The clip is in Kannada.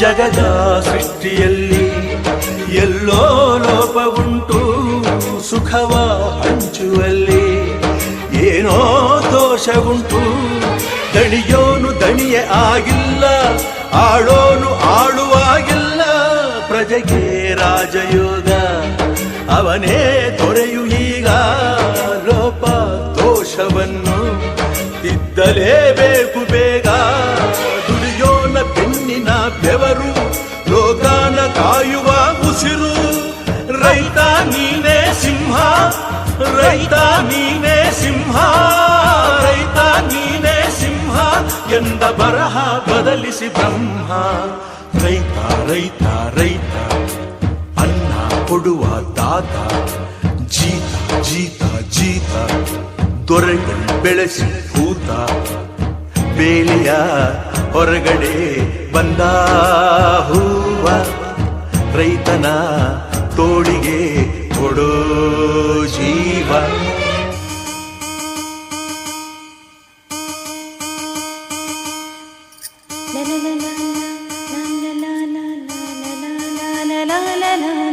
ಜಗದ ಸೃಷ್ಟಿಯಲ್ಲಿ ಎಲ್ಲೋ ಲೋಪವುಂಟು ಸುಖವ ಹಂಚುವಲ್ಲಿ ಏನೋ ದೋಷವುಂಟು ದಣಿಯೋನು ದಣಿಯೇ ಆಗಿಲ್ಲ ಆಳೋನು ಆಳುವಾಗಿಲ್ಲ ಪ್ರಜೆಗೆ ರಾಜಯೋಗ ಅವನೇ ದೊರೆಯು ಈಗ ಲೋಪ ದೋಷವನ್ನು ತಿದ್ದಲೇಬೇಕು ಬೇಗ ದುಡಿಯೋನ ಬೆನ್ನಿನ ಬೆವರು ಲೋಕಾನ ಕಾಯುವ ಉಸಿರು ರೈತ ನೀನೇ ಸಿಂಹ ರೈತ ನೀನೇ ಸಿಂಹ ರೈತ ನೀನೇ ಸಿಂಹ ಎಂದ ಬರಹ ಬದಲಿಸಿ ಬ್ರಹ್ಮ ರೈತ ರೈತ ರೈತ ಅನ್ನ ಕೊಡುವ ದಾತ ಜೀತ ಜೀತ ಜೀತ ದೊರೆಗಳು ಬೆಳೆಸಿ ಭೂತ ಬೇಲಿಯ ಹೊರಗಡೆ ಬಂದ ಹೂವ ರೈತನ ತೋಳಿಗೆ ಕೊಡೋ ಜೀವ la la la la la la la la la la la la la